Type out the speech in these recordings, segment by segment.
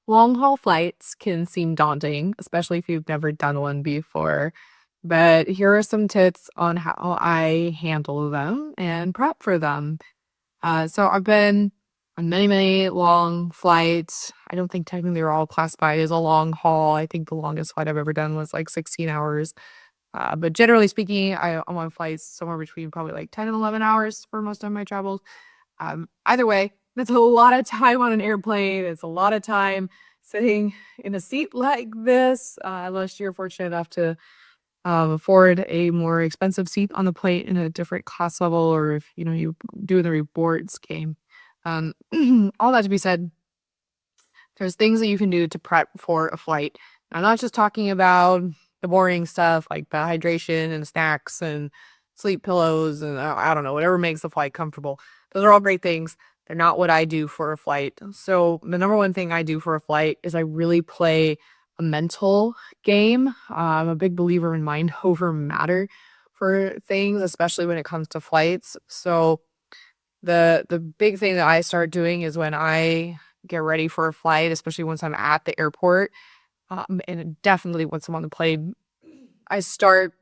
Long haul flights can seem daunting, especially if you've never done one before. But here are some tips on how I handle them and prep for them. So I've been on many, many long flights. I don't think technically they're all classified as a long haul. I think the longest flight I've ever done was like 16 hours. But generally speaking, I'm on flights somewhere between probably like 10 and 11 hours for most of my travels. Either way, that's a lot of time on an airplane. It's a lot of time sitting in a seat like this, unless you're fortunate enough to afford a more expensive seat on the plane in a different class level, or if you do the rewards game. Um, all that to be said, there's things that you can do to prep for a flight. I'm not just talking about the boring stuff like the hydration and snacks and sleep pillows and I don't know, whatever makes the flight comfortable. Those are all great things. They're not what I do for a flight. So, the number one thing I do for a flight is I really play a mental game. I'm a big believer in mind over matter for things, especially when it comes to flights. So, the big thing that I start doing is when I get ready for a flight, especially once I'm at the airport, and definitely once I'm on the plane, I start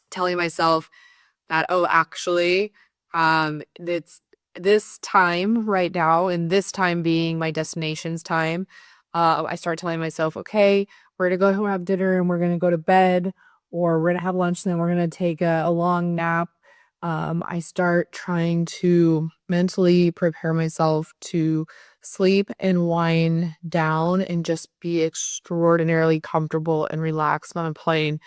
telling myself that, oh, actually, it's this time right now, and this time being my destination's time. I start telling myself, okay, we're gonna go have dinner and we're gonna go to bed, or we're gonna have lunch and then we're gonna take a long nap. I start trying to mentally prepare myself to sleep and wind down and just be extraordinarily comfortable and relaxed on a plane.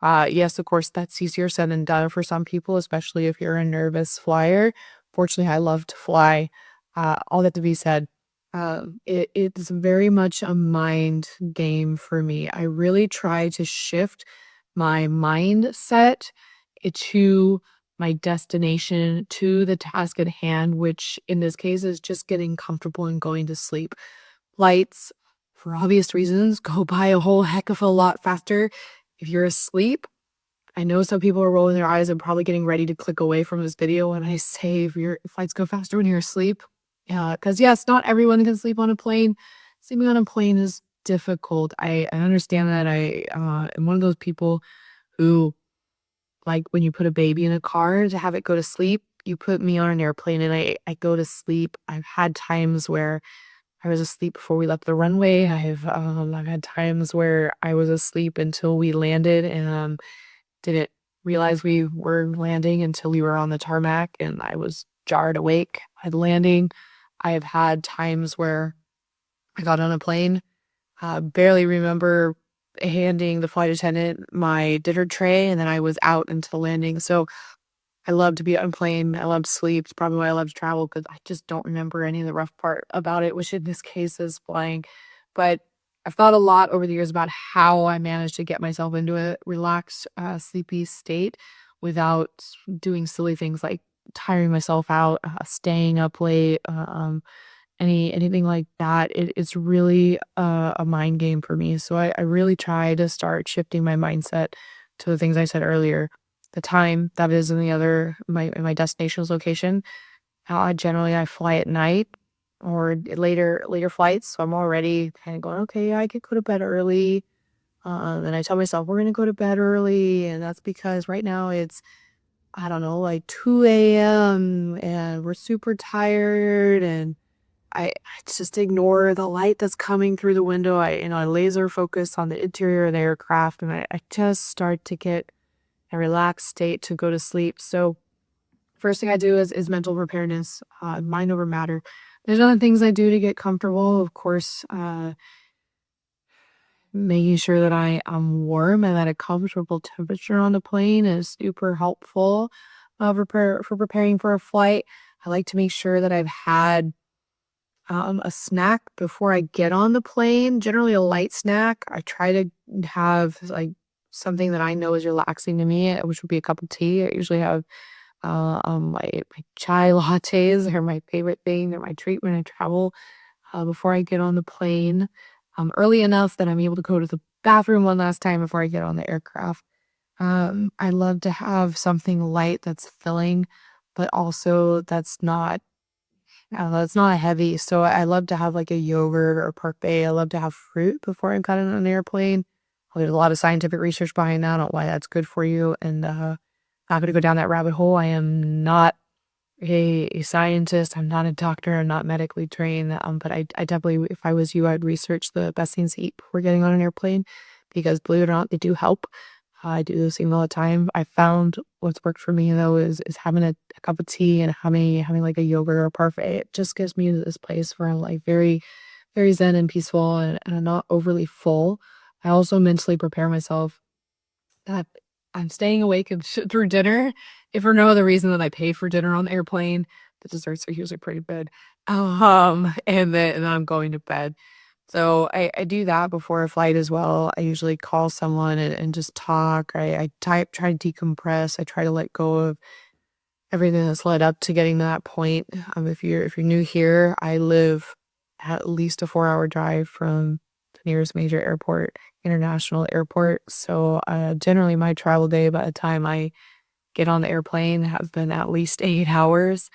Yes, of course, that's easier said than done for some people, especially if you're a nervous flyer. Fortunately, I love to fly. All that to be said, it's very much a mind game for me. I really try to shift my mindset to my destination, to the task at hand, which in this case is just getting comfortable and going to sleep. Flights, for obvious reasons, go by a whole heck of a lot faster if you're asleep. I know some people are rolling their eyes and probably getting ready to click away from this video when I say if your flights go faster when you're asleep. Because yes, not everyone can sleep on a plane. Sleeping on a plane is difficult. I understand that. I am one of those people who, like, when you put a baby in a car to have it go to sleep, you put me on an airplane and I go to sleep. I've had times where I was asleep before we left the runway. I've had times where I was asleep until we landed and didn't realize we were landing until we were on the tarmac and I was jarred awake at landing. I have had times where I got on a plane, barely remember handing the flight attendant my dinner tray, and then I was out until landing. So I love to be on a plane. I love sleep. It's probably why I love to travel because I just don't remember any of the rough part about it, which in this case is flying. But I've thought a lot over the years about how I managed to get myself into a relaxed, sleepy state without doing silly things like tiring myself out, staying up late, anything like that. It's really a mind game for me. So I really try to start shifting my mindset to the things I said earlier. The time that is in the other my destination's location. Generally I fly at night or later flights, so I'm already kind of going, okay, I could go to bed early. And I tell myself we're gonna go to bed early, and that's because right now it's I don't know, like 2 a.m. and we're super tired and I just ignore the light that's coming through the window. I laser focus on the interior of the aircraft and I just start to get a relaxed state to go to sleep. So first thing I do is mental preparedness, mind over matter. There's other things I do to get comfortable. Of course, making sure that I am warm and at a comfortable temperature on the plane is super helpful for preparing for a flight. I like to make sure that I've had a snack before I get on the plane, generally a light snack. I try to have, like, something that I know is relaxing to me, which would be a cup of tea. I usually have, my chai lattes. They're my favorite thing. They're my treat when I travel, before I get on the plane, early enough that I'm able to go to the bathroom one last time before I get on the aircraft. I love to have something light that's filling, but also that's not It's not heavy, so I love to have, like, a yogurt or parfait. I love to have fruit before I'm cutting on an airplane. There's a lot of scientific research behind that on why that's good for you, and, not gonna go down that rabbit hole. I am not a scientist. I'm not a doctor. I'm not medically trained, but I definitely, if I was you, I'd research the best things to eat before getting on an airplane because believe it or not, they do help. I do the same all the time. I found what's worked for me though is having a cup of tea and having like a yogurt or parfait. It just gives me this place where I'm like very zen and peaceful and I'm not overly full. I also mentally prepare myself that I'm staying awake and through dinner, if for no other reason than I pay for dinner on the airplane. The desserts are usually pretty good. And then I'm going to bed. So I do that before a flight as well. I usually call someone and just talk. I try to decompress. I try to let go of everything that's led up to getting to that point. If you're new here, I live at least a 4-hour drive from the nearest major airport, international airport. So generally, my travel day by the time I get on the airplane has been at least 8 hours,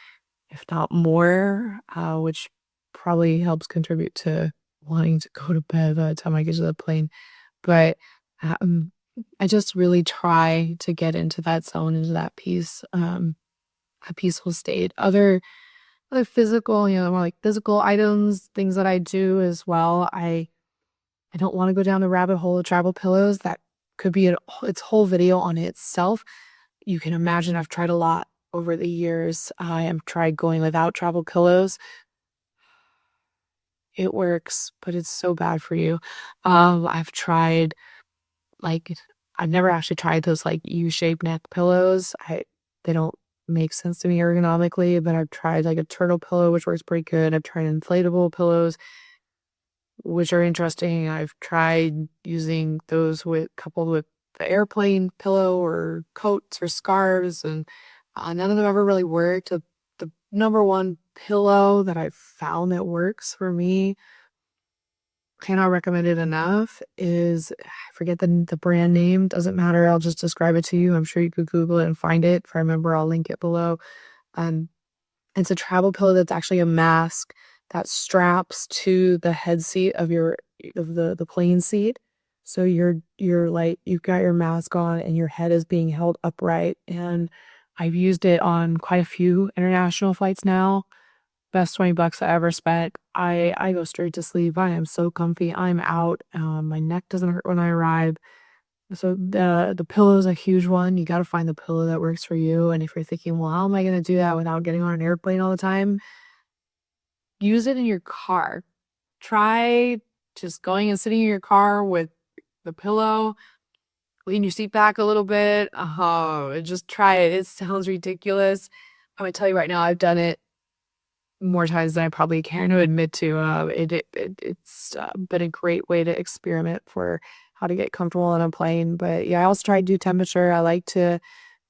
if not more, which probably helps contribute to wanting to go to bed by the time I get to the plane. But um, I just really try to get into that zone, into that peace. A peaceful state. Other physical, more like physical items, things that I do as well. I don't wanna go down the rabbit hole of travel pillows. That could be its whole video on itself. You can imagine I've tried a lot over the years. I have tried going without travel pillows. It works, but it's so bad for you. I've tried, like I've never actually tried those, like, U-shaped neck pillows. They don't make sense to me ergonomically, but I've tried, like, a turtle pillow, which works pretty good. I've tried inflatable pillows, which are interesting. I've tried using those with coupled with the airplane pillow or coats or scarves, and, none of them ever really worked. The number one pillow that I've found that works for me, cannot recommend it enough, is I forget the brand name, doesn't matter, I'll just describe it to you. I'm sure you could Google it and find it. If I remember, I'll link it below. Um, it's a travel pillow that's actually a mask that straps to the head seat of the plane seat. So you're like you've got your mask on and your head is being held upright, and I've used it on quite a few international flights now. Best 20 bucks I ever spent. I go straight to sleep. I am so comfy. I'm out. My neck doesn't hurt when I arrive. So the pillow is a huge one. You gotta find the pillow that works for you, and if you're thinking, "Well, how am I gonna do that without getting on an airplane all the time?" Use it in your car. Try just going and sitting in your car with the pillow, lean your seat back a little bit. Oh, just try it. It sounds ridiculous. I'm gonna tell you right now, I've done it more times than I probably care to admit to. It's been a great way to experiment for how to get comfortable on a plane. But yeah, I also try to do temperature. I like to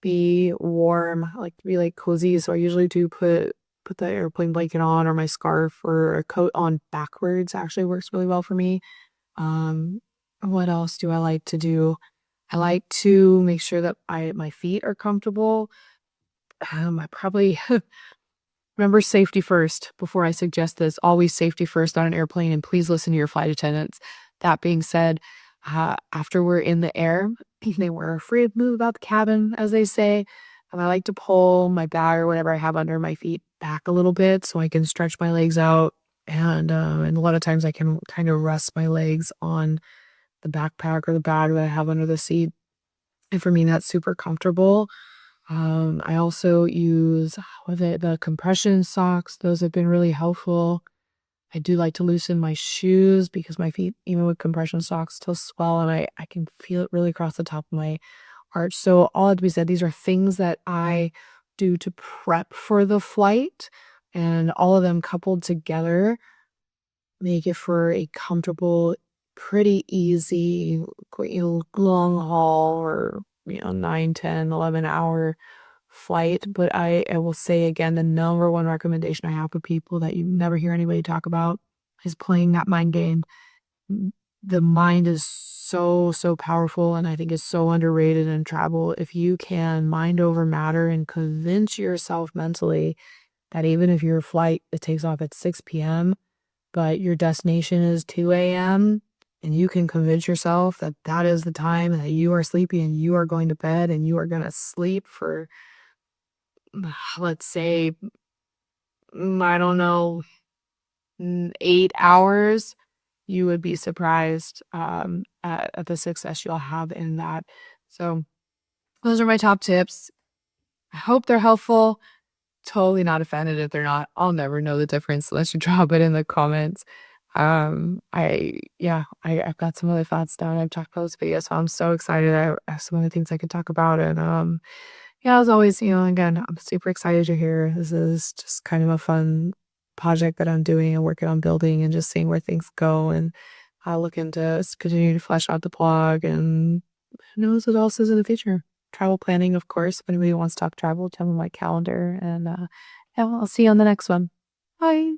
be warm. I like to be like cozy. So I usually do put the airplane blanket on or my scarf or a coat on backwards. Actually works really well for me. Um, what else do I like to do? I like to make sure that my feet are comfortable. I probably remember safety first before I suggest this. Always safety first on an airplane, and please listen to your flight attendants. That being said, after we're in the air, they were afraid to move about the cabin, as they say. And I like to pull my bag or whatever I have under my feet back a little bit so I can stretch my legs out. And a lot of times I can kind of rest my legs on the backpack or the bag that I have under the seat. And for me, that's super comfortable. I also use with it the compression socks. Those have been really helpful. I do like to loosen my shoes because my feet, even with compression socks, still swell and I can feel it really across the top of my arch. So all that to be said, these are things that I do to prep for the flight, and all of them coupled together make it for a comfortable, pretty easy, long haul or 9, 10, 11 hour flight. But I will say again, the number one recommendation I have for people that you never hear anybody talk about is playing that mind game. The mind is so powerful, and I think it's so underrated in travel. If you can mind over matter and convince yourself mentally that even if your flight it takes off at 6 p.m., but your destination is 2 a.m., and you can convince yourself that that is the time that you are sleepy and you are going to bed and you are gonna sleep for, let's say, I don't know, 8 hours, you would be surprised, at the success you'll have in that. So, those are my top tips. I hope they're helpful. Totally not offended if they're not. I'll never know the difference unless you drop it in the comments. I've got some other thoughts down. I've talked about this video, so I'm so excited. I have some other things I could talk about. And yeah, as always, again, I'm super excited you're here. This is just kind of a fun project that I'm doing and working on building and just seeing where things go. And I'll look into continue to flesh out the blog and who knows what else is in the future. Travel planning, of course. If anybody wants to talk travel, tell me my calendar. And yeah, I'll see you on the next one. Bye.